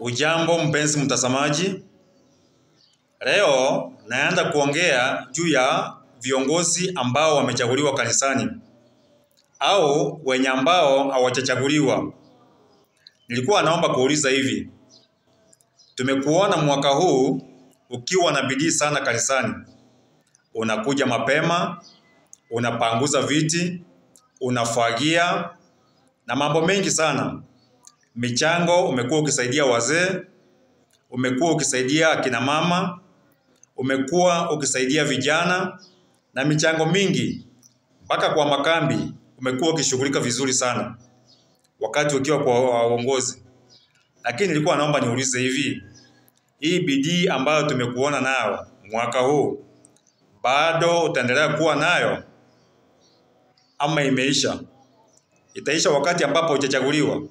Ujambo mpenzi mtazamaji, leo naenda kuongea juu ya viongozi ambao wamechaguliwa kanisani au wenye ambao hawajachaguliwa. Nilikuwa naomba kuuliza hivi: tumekuona mwaka huu ukiwa na bidii sana kanisani. Unakuja mapema, unapanguza viti, unafagia na mambo mengi sana. Michango umekuwa ukisaidia wazee, umekuwa ukisaidia akina mama, umekuwa ukisaidia vijana na michango mingi. Mpaka kwa makambi umekuwa ukishughulika vizuri sana wakati ukiwa kwa uongozi. Lakini nilikuwa naomba niulize hivi: hii bidii ambayo tumekuona nayo mwaka huu bado utaendelea kuwa nayo ama imeisha? Itaisha wakati ambapo hujachaguliwa?